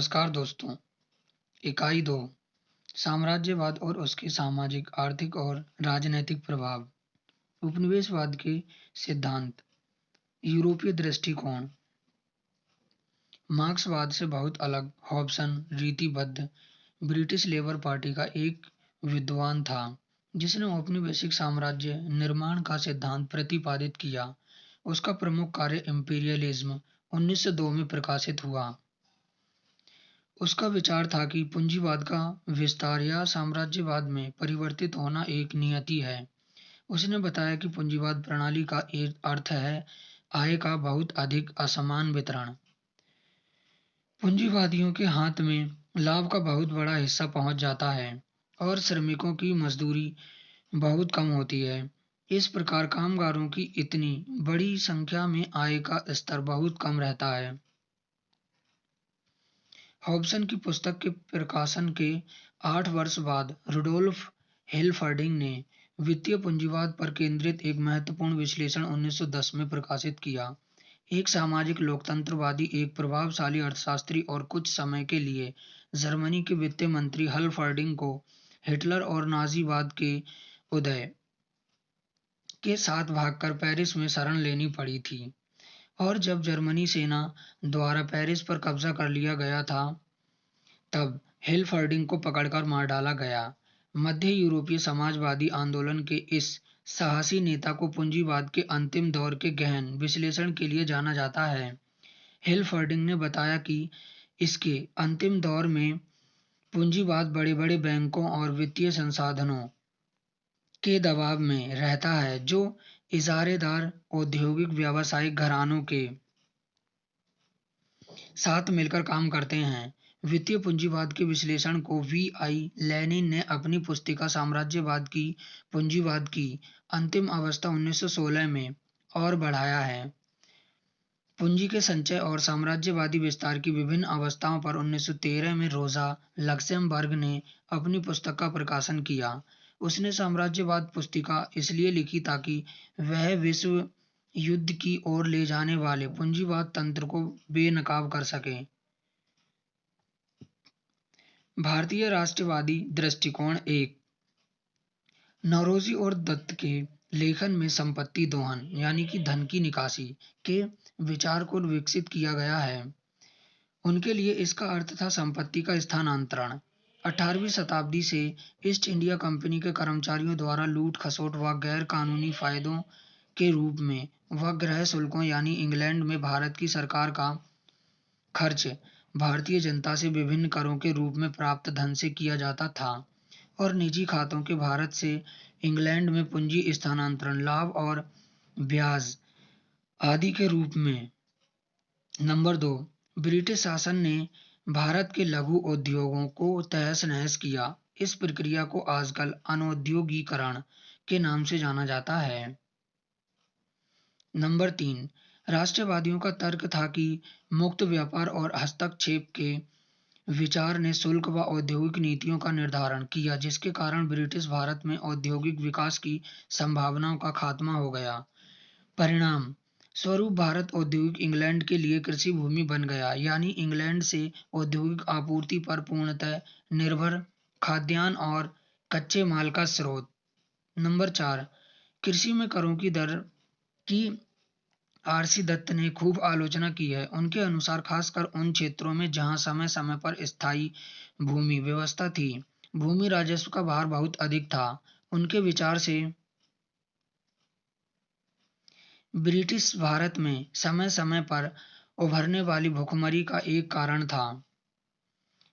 नमस्कार दोस्तों। इकाई 2 साम्राज्यवाद और उसके सामाजिक, आर्थिक और राजनैतिक प्रभाव। उपनिवेशवाद के सिद्धांत। यूरोपीय दृष्टिकोण। मार्क्सवाद से बहुत अलग हॉब्सन रीतिबद्ध ब्रिटिश लेबर पार्टी का एक विद्वान था जिसने औपनिवेशिक साम्राज्य निर्माण का सिद्धांत प्रतिपादित किया। उसका प्रमुख कार्य इंपीरियलिज्म 1902 में प्रकाशित हुआ। उसका विचार था कि पूंजीवाद का विस्तार या साम्राज्यवाद में परिवर्तित होना एक नियति है। उसने बताया कि पूंजीवाद प्रणाली का एक अर्थ है आय का बहुत अधिक असमान वितरण। पूंजीवादियों के हाथ में लाभ का बहुत बड़ा हिस्सा पहुंच जाता है और श्रमिकों की मजदूरी बहुत कम होती है। इस प्रकार कामगारों की इतनी बड़ी संख्या में आय का स्तर बहुत कम रहता है। हॉब्सन की पुस्तक के प्रकाशन के 8 वर्ष बाद रुडोल्फ हिलफर्डिंग ने वित्तीय पूंजीवाद पर केंद्रित एक महत्वपूर्ण विश्लेषण 1910 में प्रकाशित किया। एक सामाजिक लोकतंत्रवादी, एक प्रभावशाली अर्थशास्त्री और कुछ समय के लिए जर्मनी के वित्त मंत्री हिलफर्डिंग को हिटलर और नाजीवाद के उदय के साथ भागकर पेरिस में शरण लेनी पड़ी थी। और जब जर्मनी सेना द्वारा पेरिस पर कब्जा कर लिया गया था तब हिलफर्डिंग को पकड़कर मार डाला गया। मध्य यूरोपीय समाजवादी आंदोलन के इस साहसी नेता को पूंजीवाद के अंतिम दौर के गहन विश्लेषण के लिए जाना जाता है। हिलफर्डिंग ने बताया कि इसके अंतिम दौर में पूंजीवाद बड़े बड़े बैंकों और वित्तीय संसाधनों के दबाव में रहता है जो इजारेदार औद्योगिक व्यावसायिक घरानों के साथ मिलकर काम करते हैं। वित्तीय पूंजीवाद के विश्लेषण को वी.आई. लेनिन ने अपनी पुस्तिका साम्राज्यवाद की पूंजीवाद की अंतिम अवस्था 1916 में और बढ़ाया है। पूंजी के संचय और साम्राज्यवादी विस्तार की विभिन्न अवस्थाओं पर 1913 में रोजा लक्सेमबर्ग ने अपनी पुस्तक का प्रकाशन किया। उसने साम्राज्यवाद पुस्तिका इसलिए लिखी ताकि वह विश्व युद्ध की ओर ले जाने वाले पूंजीवाद तंत्र को बेनकाब कर सके। भारतीय राष्ट्रवादी दृष्टिकोण। एक नौरोजी और दत्त के लेखन में संपत्ति दोहन यानी कि धन की निकासी के विचार को विकसित किया गया है। उनके लिए इसका अर्थ था संपत्ति का स्थानांतरण। 18वीं शताब्दी से ईस्ट इंडिया कंपनी के कर्मचारियों द्वारा लूट खसोट व गैर कानूनी फायदों के रूप में व गृह शुल्कों यानी इंग्लैंड में भारत की सरकार का खर्च भारतीय जनता से विभिन्न करों के रूप में प्राप्त धन से किया जाता था और निजी खातों के भारत से इंग्लैंड में पूंजी स्थानांतरण, लाभ और ब्याज आदि के रूप में। नंबर 2, ब्रिटिश शासन ने भारत के लघु उद्योगों को तहस नहस किया। इस प्रक्रिया को आजकल अनौद्योगीकरण के नाम से जाना जाता है। नंबर 3, राष्ट्रवादियों का तर्क था कि मुक्त व्यापार और हस्तक्षेप के विचार ने शुल्क व औद्योगिक नीतियों का निर्धारण किया जिसके कारण ब्रिटिश भारत में औद्योगिक विकास की संभावनाओं का खात्मा हो गया। परिणाम स्वरूप भारत औद्योगिक इंग्लैंड के लिए कृषि भूमि बन गया, यानी इंग्लैंड से औद्योगिक आपूर्ति पर पूर्णतः निर्भर खाद्यान्न और कच्चे माल का स्रोत। नंबर 4, कृषि में करों की दर की आर.सी. दत्त ने खूब आलोचना की है। उनके अनुसार खासकर उन क्षेत्रों में जहां समय समय पर स्थायी भूमि व्यवस्था थी, भूमि राजस्व का भार बहुत अधिक था। उनके विचार से ब्रिटिश भारत में समय समय पर उभरने वाली भुखमरी का एक कारण था।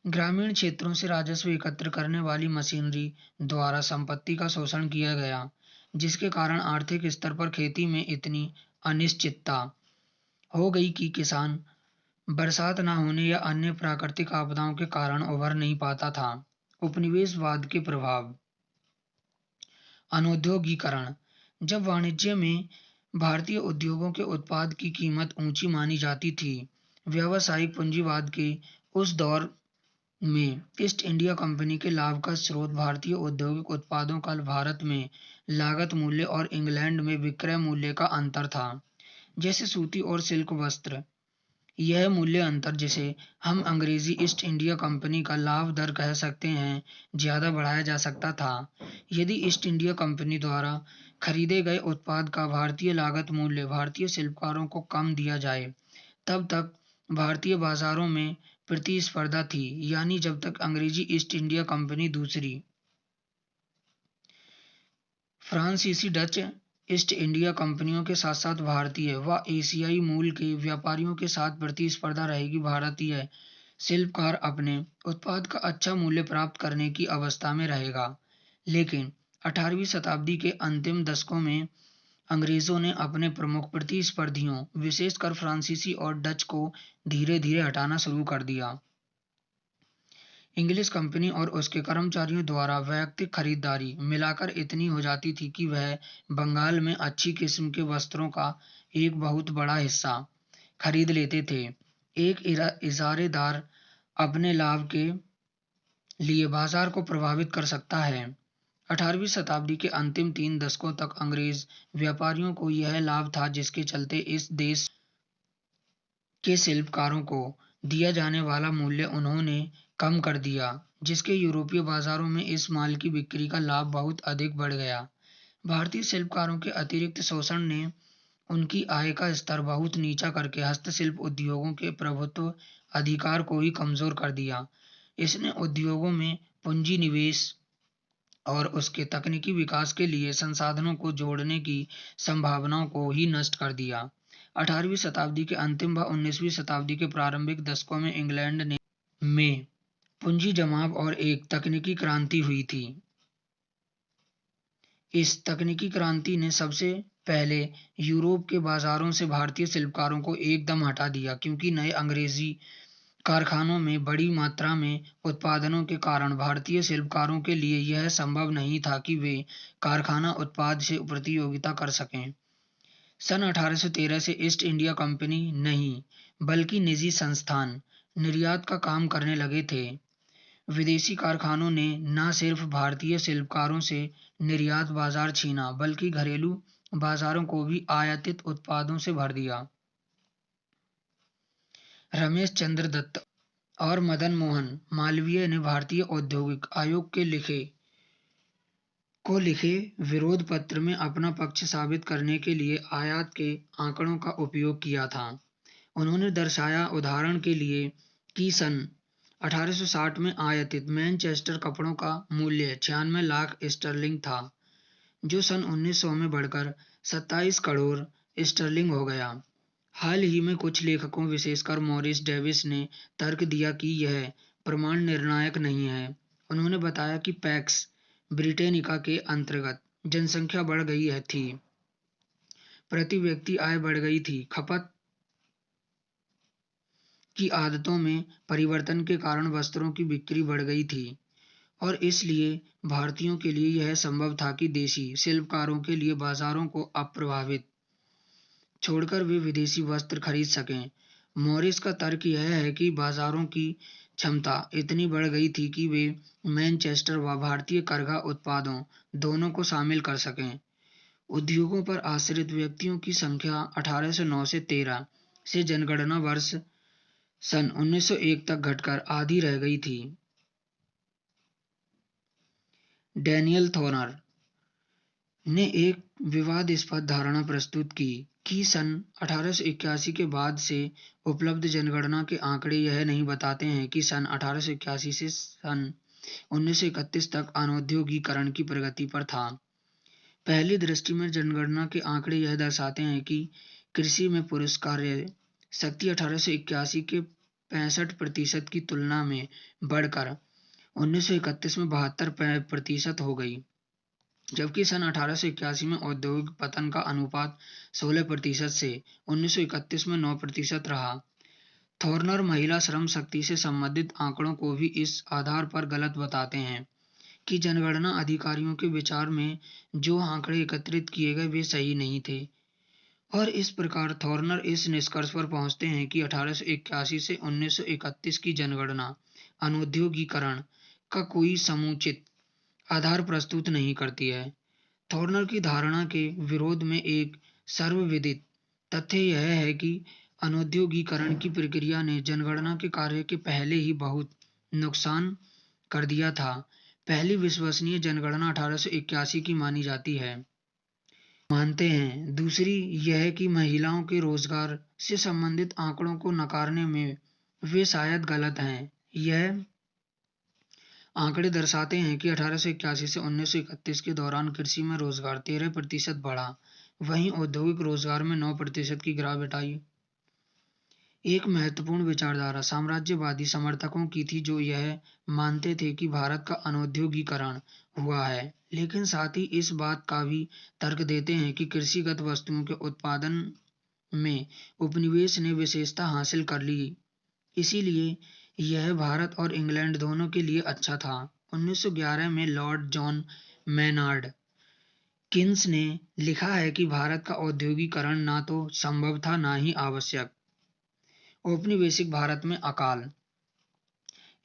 ग्रामीण क्षेत्रों से राजस्व एकत्र करने वाली मशीनरी द्वारा संपत्ति का शोषण किया गया जिसके कारण आर्थिक स्तर पर खेती में इतनी अनिश्चितता हो गई कि किसान बरसात न होने या अन्य प्राकृतिक आपदाओं के कारण उभर नहीं पाता था। उपनिवेशवाद के प्रभाव। अनौद्योगीकरण। जब वाणिज्य में भारतीय उद्योगों के उत्पाद की कीमत ऊंची मानी जाती थी, व्यावसायिक पूंजीवाद के उस दौर में ईस्ट इंडिया कंपनी के लाभ का स्रोत भारतीय औद्योगिक उत्पादों का भारत में लागत मूल्य और इंग्लैंड में विक्रय मूल्य का अंतर था। जैसे सूती और सिल्क वस्त्र यह मूल्य अंतर, जिसे हम अंग्रेजी ईस्ट इंडिया कंपनी का लाभ दर कह सकते हैं, ज्यादा बढ़ाया जा सकता था। यदि ईस्ट इंडिया कंपनी द्वारा खरीदे गए उत्पाद का भारतीय लागत मूल्य भारतीय शिल्पकारों को कम दिया जाए, तब तक भारतीय बाजारों में प्रतिस्पर्धा थी, यानी जब तक अंग्रेजी ईस्ट इंडिया कंपनी दूसरी फ्रांसीसी डच ईस्ट इंडिया कंपनियों के साथ-साथ भारतीय व एशियाई मूल के व्यापारियों के साथ प्रतिस्पर्धा रहेगी, भारतीय शिल्पकार अपने उत्पाद का अच्छा मूल्य प्राप्त करने की अवस्था में रहेगा। लेकिन 18वीं शताब्दी के अंतिम दशकों में अंग्रेजों ने अपने प्रमुख प्रतिस्पर्धियों, विशेषकर फ्रांसीसी और डच को धीरे-धीरे हटाना शुरू कर दिया। इंग्लिश कंपनी और उसके कर्मचारियों द्वारा वैयक्तिक खरीदारी मिलाकर इतनी हो जाती थी कि वह बंगाल में अच्छी किस्म के वस्त्रों का एक बहुत बड़ा हिस्सा खरीद लेते थे। एक इजारेदार अपने लाभ के लिए बाजार को प्रभावित कर सकता है। 18वीं शताब्दी के अंतिम 3 दशकों तक अंग्रेज व्यापारियों को यह लाभ था, जिसके चलते इस देश के शिल्पकारों को दिया जाने वाला मूल्य उन्होंने कम कर दिया, जिसके यूरोपीय बाजारों में इस माल की बिक्री का लाभ बहुत अधिक बढ़ गया। भारतीय शिल्पकारों के अतिरिक्त शोषण ने उनकी आय का स्तर बहुत नीचा करके हस्तशिल्प उद्योगों के प्रभुत्व अधिकार को ही कमजोर कर दिया। इसने उद्योगों में पूंजी निवेश और उसके तकनीकी विकास के लिए संसाधनों को जोड़ने की संभावनाओं को ही नष्ट कर दिया। 18वीं शताब्दी के अंतिम व 19वीं शताब्दी के प्रारंभिक दशकों में इंग्लैंड में पूंजी जमाव और एक तकनीकी क्रांति हुई थी। इस तकनीकी क्रांति ने सबसे पहले यूरोप के बाजारों से भारतीय शिल्पकारों को एकदम हटा दिया, क्योंकि नए अंग्रेजी कारखानों में बड़ी मात्रा में उत्पादनों के कारण भारतीय शिल्पकारों के लिए यह संभव नहीं था कि वे कारखाना उत्पाद से प्रतियोगिता कर सकें। सन 1813 से ईस्ट इंडिया कंपनी नहीं, बल्कि निजी संस्थान निर्यात का काम करने लगे थे। विदेशी कारखानों ने न सिर्फ भारतीय शिल्पकारों से निर्यात बाजार छीना, बल्कि घरेलू बाजारों को भी आयातित उत्पादों से भर दिया। रमेश चंद्र दत्त और मदन मोहन मालवीय ने भारतीय औद्योगिक आयोग के लिखे विरोध पत्र में अपना पक्ष साबित करने के लिए आयात के आंकड़ों का उपयोग किया था। उन्होंने दर्शाया, उदाहरण के लिए, कि सन 1860 में आयातित मैनचेस्टर कपड़ों का मूल्य 96 लाख स्टर्लिंग था, जो सन 1900 में बढ़कर 27 करोड़ स्टर्लिंग हो गया। हाल ही में कुछ लेखकों, विशेषकर मॉरिस डेविस, ने तर्क दिया कि यह प्रमाण निर्णायक नहीं है। उन्होंने बताया कि पैक्स ब्रिटेनिका के अंतर्गत जनसंख्या बढ़ गई थी, प्रति व्यक्ति आय बढ़ गई थी, खपत की आदतों में परिवर्तन के कारण वस्त्रों की बिक्री बढ़ गई थी, और इसलिए भारतीयों के लिए यह संभव था कि देशी शिल्पकारों के लिए बाजारों को अप्रभावित छोड़कर वे विदेशी वस्त्र खरीद सकें। मॉरिस का तर्क यह है कि बाजारों की क्षमता इतनी बढ़ गई थी कि वे मैनचेस्टर व भारतीय करघा उत्पादों दोनों को शामिल कर सकें। उद्योगों पर आश्रित व्यक्तियों की संख्या 1809 से 13 से जनगणना वर्ष सन 1901 तक घटकर आधी रह गई थी। डैनियल थॉर्नर ने एक विवादास्पद धारणा प्रस्तुत की कि सन 1881 के बाद से उपलब्ध जनगणना के आंकड़े यह नहीं बताते हैं कि सन 1881 से सन 1931 तक अनौद्योगीकरण की प्रगति पर था। पहली दृष्टि में जनगणना के आंकड़े यह दर्शाते हैं कि कृषि में पुरुष कार्य शक्ति 1881 के 65% की तुलना में बढ़कर 1931 में 72% हो गई, जबकि सन 1881 में औद्योगिक पतन का अनुपात 16% से 1931 में 9% रहा। थॉर्नर महिला श्रम शक्ति से संबंधित आंकड़ों को भी इस आधार पर गलत बताते हैं कि जनगणना अधिकारियों के विचार में जो आंकड़े एकत्रित किए गए वे सही नहीं थे, और इस प्रकार थॉर्नर इस निष्कर्ष पर पहुंचते हैं कि 1881 से 1931 की जनगणना अनौद्योगीकरण का कोई समुचित आधार प्रस्तुत नहीं करती है। थॉर्नर की धारणा के विरोध में एक सर्वविदित तथ्य यह है कि अनौद्योगीकरण की प्रक्रिया ने जनगणना के कार्य के पहले ही बहुत नुकसान कर दिया था। पहली विश्वसनीय जनगणना 1881 की मानी जाती है मानते हैं। दूसरी यह कि महिलाओं के रोजगार से संबंधित आंकड़ों को नकारने में वे शायद गलत हैं। यह आंकड़े दर्शाते हैं कि 1881 से 1931 के दौरान कृषि में रोजगार 13% बढ़ा, वहीं औद्योगिक रोजगार में 9% की गिरावट आई। एक महत्वपूर्ण विचारधारा साम्राज्यवादी समर्थकों की थी, जो यह मानते थे कि भारत का अनौद्योगीकरण हुआ है, लेकिन साथ ही इस बात का भी तर्क देते हैं कि कृषिगत वस्तुओं के उत्पादन में उपनिवेश ने विशेषता हासिल कर ली। इसीलिए यह भारत और इंग्लैंड दोनों के लिए अच्छा था। 1911 में लॉर्ड जॉन मेनार्ड किन्स ने लिखा है कि भारत का औद्योगिकरण ना तो संभव था, ना ही आवश्यक। औपनिवेशिक भारत में अकाल।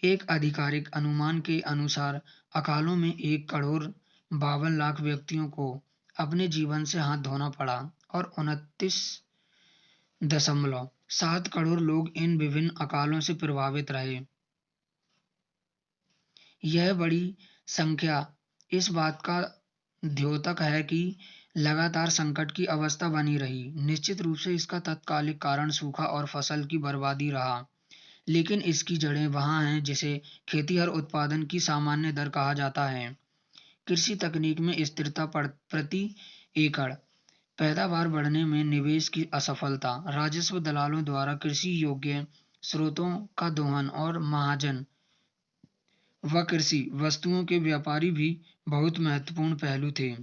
एक आधिकारिक अनुमान के अनुसार अकालों में 1,52,00,000 व्यक्तियों को अपने जीवन से हाथ धोना पड़ा और 29.7 करोड़ लोग इन विभिन्न अकालों से प्रभावित रहे। यह बड़ी संख्या इस बात का द्योतक है कि लगातार संकट की अवस्था बनी रही। निश्चित रूप से इसका तत्कालिक कारण सूखा और फसल की बर्बादी रहा, लेकिन इसकी जड़ें वहाँ हैं जिसे खेतीहर उत्पादन की सामान्य दर कहा जाता है। कृषि तकनीक में स्थिरता, प्रति एकड़ पैदावार बढ़ने में निवेश की असफलता, राजस्व दलालों द्वारा कृषि योग्य स्रोतों का दोहन और महाजन व कृषि वस्तुओं के व्यापारी भी बहुत महत्वपूर्ण पहलू थे।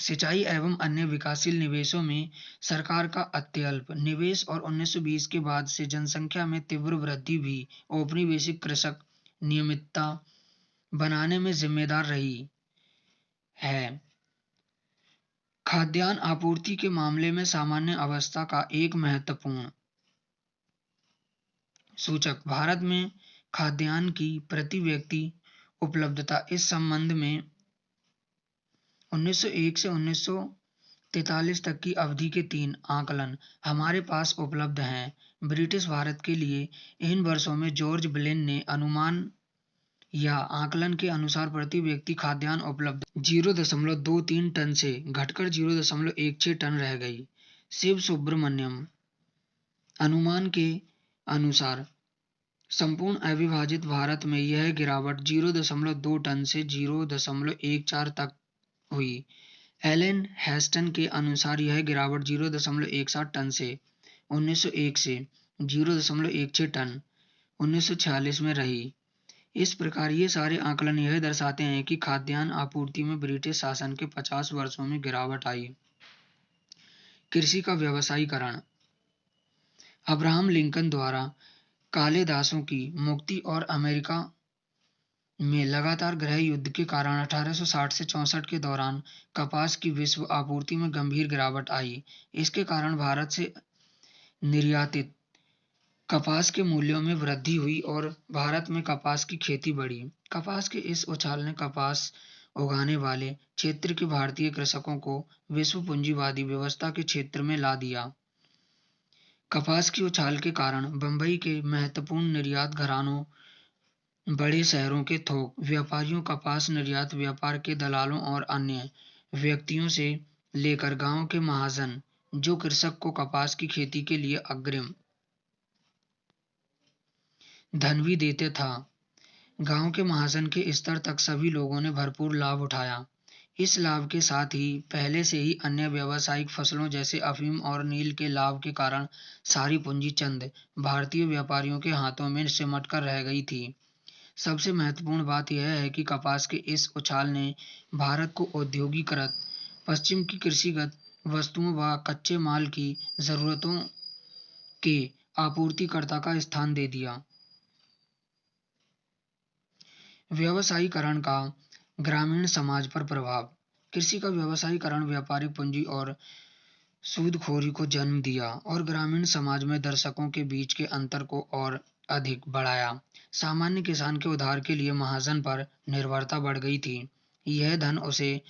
सिंचाई एवं अन्य विकासशील निवेशों में सरकार का अत्यल्प निवेश और 1920 के बाद से जनसंख्या में तीव्र वृद्धि भी औपनिवेशिक कृषक नियमितता बनाने में जिम्मेदार रही है। खाद्यान्न आपूर्ति के मामले में सामान्य अवस्था का एक महत्वपूर्ण सूचक भारत में खाद्यान्न की प्रति व्यक्ति उपलब्धता। इस संबंध में 1901 से 1943 तक की अवधि के 3 आकलन हमारे पास उपलब्ध हैं। ब्रिटिश भारत के लिए इन वर्षों में जॉर्ज ब्लेन ने अनुमान या आकलन के अनुसार प्रति व्यक्ति खाद्यान्न उपलब्ध 0.23 टन से घटकर 0.16 टन रह गई। शिव सुब्रमण्यम अनुमान के अनुसार संपूर्ण अविभाजित भारत में यह गिरावट 0.2 टन से 0.14 तक हुई। एलन हेस्टन के अनुसार यह गिरावट 0.17 टन से 1901 से 0.16 टन 1946 में रही। इस प्रकार ये सारे आकलन यह दर्शाते हैं कि खाद्यान्न आपूर्ति में ब्रिटिश शासन के 50 वर्षों में गिरावट आई। कृषि का व्यवसायीकरण। अब्राहम लिंकन द्वारा काले दासों की मुक्ति और अमेरिका में लगातार गृह युद्ध के कारण 1860 से 64 के दौरान कपास की विश्व आपूर्ति में गंभीर गिरावट आई। इसके कारण भारत से निर्यातित कपास के मूल्यों में वृद्धि हुई और भारत में कपास की खेती बढ़ी। कपास के इस उछाल ने कपास उगाने वाले क्षेत्र के भारतीय कृषकों को विश्व पूंजीवादी व्यवस्था के क्षेत्र में ला दिया। कपास की उछाल के कारण बंबई के महत्वपूर्ण निर्यात घरानों, बड़े शहरों के थोक व्यापारियों, कपास निर्यात व्यापार के दलालों और अन्य व्यक्तियों से लेकर गांव के महाजन, जो कृषक को कपास की खेती के लिए अग्रिम धन भी देते था, गांव के महाजन के स्तर तक सभी लोगों ने भरपूर लाभ उठाया। इस लाभ के साथ ही पहले से ही अन्य व्यावसायिक फसलों जैसे अफीम और नील के लाभ के कारण सारी पूंजी चंद भारतीय व्यापारियों के हाथों में सिमट कर रह गई थी। सबसे महत्वपूर्ण बात यह है कि कपास के इस उछाल ने भारत को औद्योगिकृत पश्चिम की कृषिगत वस्तुओं व कच्चे माल की जरूरतों के आपूर्तिकर्ता का स्थान दे दिया। व्यवसायीकरण का ग्रामीण समाज पर प्रभाव। कृषि का व्यवसायीकरण व्यापारिक पूंजी और सूदखोरी को जन्म दिया और ग्रामीण समाज में दर्शकों के बीच के अंतर को और अधिक बढ़ाया। सामान्य किसान के उद्धार के लिए महाजन पर निर्भरता बढ़ गई थी। यह धन उसे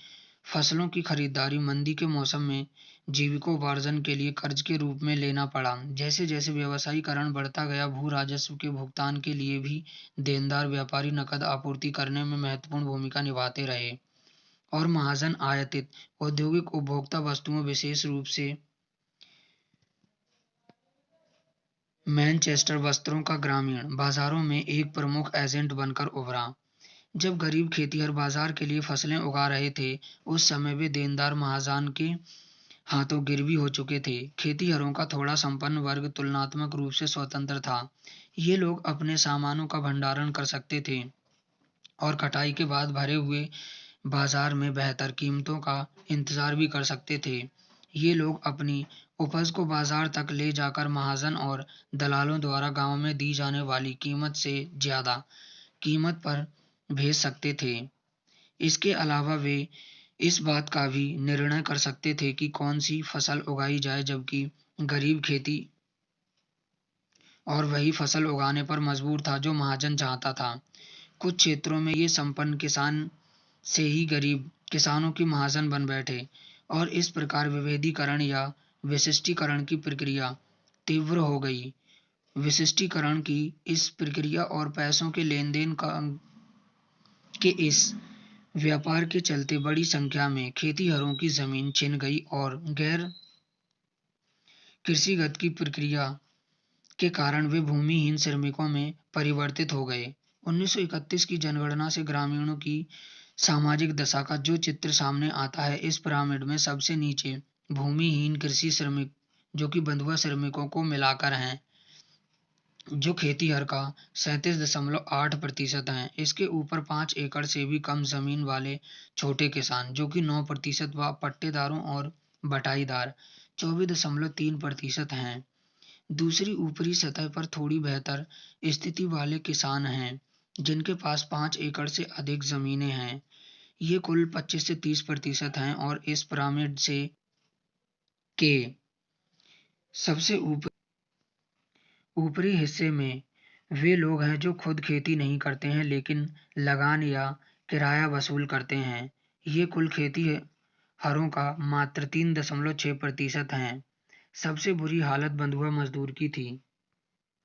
फसलों की खरीदारी मंदी के मौसम में जीविकोपार्जन के लिए कर्ज के रूप में लेना पड़ा। जैसे जैसे व्यवसायीकरण बढ़ता गया, भू राजस्व के भुगतान के लिए भी देनदार व्यापारी नकद आपूर्ति करने में महत्वपूर्ण भूमिका निभाते रहे और महाजन आयातित औद्योगिक उपभोक्ता वस्तुओं, विशेष रूप से मैनचेस्टर वस्त्रों का ग्रामीण बाजारों में एक प्रमुख एजेंट बनकर उभरा। जब गरीब खेतिहर बाजार के लिए फसलें उगा रहे थे, उस समय वे देनदार महाजन के हाथों गिरवी हो चुके थे। खेतिहरों का थोड़ा संपन्न वर्ग तुलनात्मक रूप से स्वतंत्र था। ये लोग अपने सामानों का भंडारण कर सकते थे और कटाई के बाद भरे हुए बाजार में बेहतर कीमतों का इंतजार भी कर सकते थे। ये लोग अपनी उपज को बाजार तक ले जाकर महाजन और दलालों द्वारा गांव में दी जाने वाली कीमत से ज्यादा कीमत पर भेज सकते थे। इसके अलावा वे इस बात का भी निर्णय कर सकते थे कि कौन सी फसल उगाई जाए, जबकि गरीब खेती और वही फसल उगाने पर मजबूर था जो महाजन चाहता था। कुछ क्षेत्रों में ये संपन्न किसान से ही गरीब किसानों की महाजन बन बैठे और इस प्रकार विभेदीकरण या विशिष्टीकरण की प्रक्रिया तीव्र हो गई। विशिष्टीकरण की इस प्रक्रिया और पैसों के लेन देन का के इस व्यापार के चलते बड़ी संख्या में खेतिहरों की जमीन छिन गई और गैर कृषिगत की प्रक्रिया के कारण वे भूमिहीन श्रमिकों में परिवर्तित हो गए। 1931 की जनगणना से ग्रामीणों की सामाजिक दशा का जो चित्र सामने आता है, इस पिरामिड में सबसे नीचे भूमिहीन कृषि श्रमिक, जो कि बंधुआ श्रमिकों को मिलाकर हैं, जो खेतीहर का 37.8% है। इसके ऊपर 5 एकड़ से भी कम जमीन वाले छोटे किसान, जो कि 9% व पट्टेदारों और बटाईदार 24.3% हैं। दूसरी ऊपरी सतह पर थोड़ी बेहतर स्थिति वाले किसान हैं, जिनके पास 5 एकड़ से अधिक जमीनें हैं। ये कुल 25 से 30% हैं और इस पिरामिड से के सबसे ऊपरी हिस्से में वे लोग हैं जो खुद खेती नहीं करते हैं लेकिन लगान या किराया वसूल करते हैं। ये कुल खेती हरों का मात्र 3.6% हैं। सबसे बुरी हालत बंधुआ मजदूर की थी।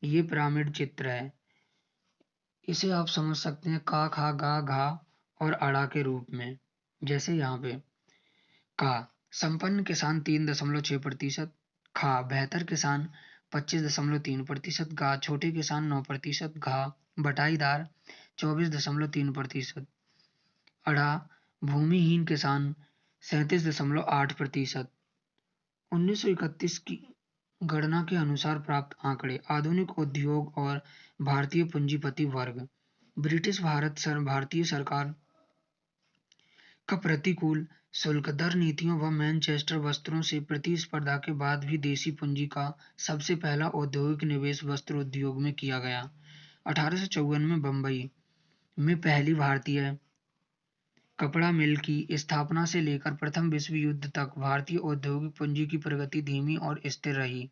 ये पिरामिड चित्र है। इसे आप समझ सकते हैं का, खा, गा, घा और अड़ा के रूप में। जैसे यहाँ पे का संपन्न किसान 3.6%, खा बेहतर किसान 25.3%, गा छोटे किसान 9%, घा बटाईदार 24.3%, अड़ा भूमिहीन किसान 37.8%। 1931 की गणना के अनुसार प्राप्त आंकड़े, आधुनिक उद्योग और भारतीय पूंजीपति वर्ग। ब्रिटिश भारतीय सरकार का प्रतिकूल शुल्क दर नीतियों व मैनचेस्टर वस्त्रों से प्रतिस्पर्धा के बाद भी देशी पूंजी का सबसे पहला औद्योगिक निवेश वस्त्र उद्योग में किया गया। 1854 में बंबई में पहली भारतीय कपड़ा मिल की स्थापना से लेकर प्रथम विश्व युद्ध तक भारतीय औद्योगिक पूंजी की प्रगति धीमी और स्थिर रही।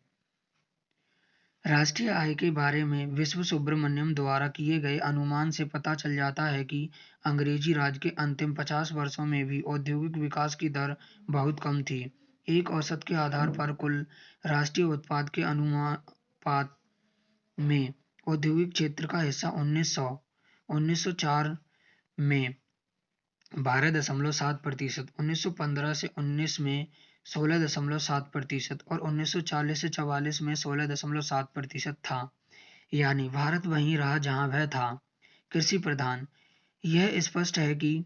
राष्ट्रीय आय के बारे में विश्व सुब्रमण्यम द्वारा किए गए अनुमान से पता चल जाता है कि अंग्रेजी राज के अंतिम 50 वर्षों में भी औद्योगिक विकास की दर बहुत कम थी। एक औसत के आधार पर कुल राष्ट्रीय उत्पाद के अनुपात में औद्योगिक क्षेत्र का हिस्सा 1904 में 12.7%, 1915 से 19 में 16.7% और 1940 से 44 में 16.7% था। यानी भारत वहीं रहा जहां वह था, कृषि प्रधान। यह स्पष्ट है कि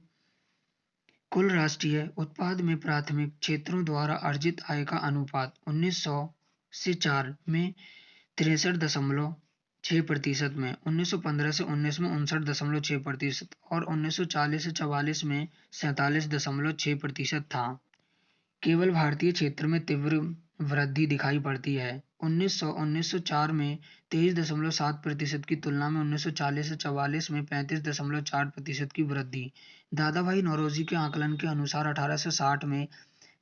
कुल राष्ट्रीय उत्पाद में प्राथमिक क्षेत्रों द्वारा अर्जित आय का अनुपात 1900 से 4 में 63.6% में, 1915 से 19 में 59.6% और 1940 से 44 में 47.6% था। केवल भारतीय क्षेत्र में तीव्र वृद्धि दिखाई पड़ती है। 1904 में 23.7% की तुलना में 1940 से 44 में 35.4% की वृद्धि। दादा भाई नौरोजी के आकलन के अनुसार 1860 में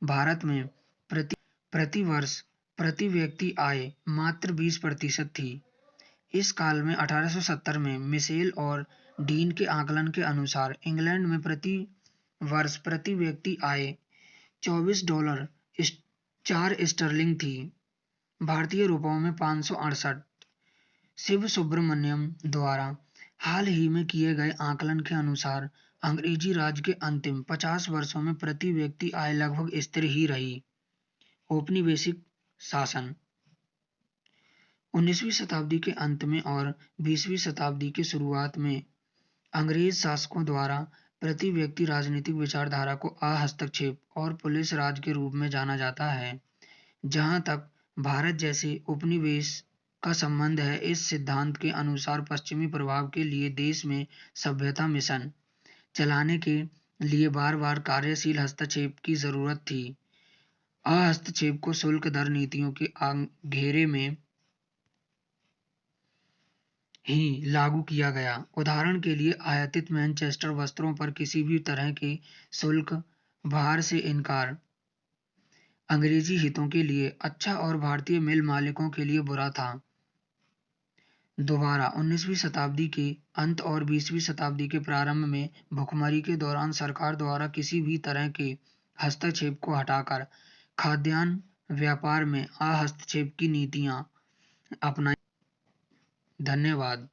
भारत में प्रति वर्ष प्रति व्यक्ति आय मात्र 20% थी। इस काल में 1870 में मिशेल और डीन के आकलन के अनुसार इंग्लैंड में प्रति वर्ष प्रति व्यक्ति आय $24 स्टर्लिंग थी, भारतीय रुपयों में 568। शिव सुब्रमण्यम द्वारा हाल ही में किए गए आकलन के अनुसार अंग्रेजी राज के अंतिम 50 वर्षों में प्रति व्यक्ति आय लगभग स्थिर ही रही। औपनिवेशिक शासन 19वीं शताब्दी के अंत में और 20वीं शताब्दी के शुरुआत में अंग्रेज शासकों द्वारा प्रति व्यक्ति राजनीतिक विचारधारा को अहस्तक्षेप और पुलिस राज के रूप में जाना जाता है। जहां तक भारत जैसे उपनिवेश का संबंध है, इस सिद्धांत के अनुसार पश्चिमी प्रभाव के लिए देश में सभ्यता मिशन चलाने के लिए बार बार कार्यशील हस्तक्षेप की जरूरत थी। हस्तक्षेप को शुल्क दर नीतियों के घेरे में ही लागू किया गया। उदाहरण के लिए आयातित मैनचेस्टर वस्त्रों पर किसी भी तरह के शुल्क भार से इनकार अंग्रेजी हितों के लिए अच्छा और भारतीय मिल मालिकों के लिए बुरा था। दोबारा 19वीं शताब्दी के अंत और 20वीं शताब्दी के प्रारंभ में भुखमरी के दौरान सरकार द्वारा किसी भी तरह के हस्तक्षेप को हटाकर खाद्यान्न व्यापार में हस्तक्षेप की नीतियां अपनाई। धन्यवाद।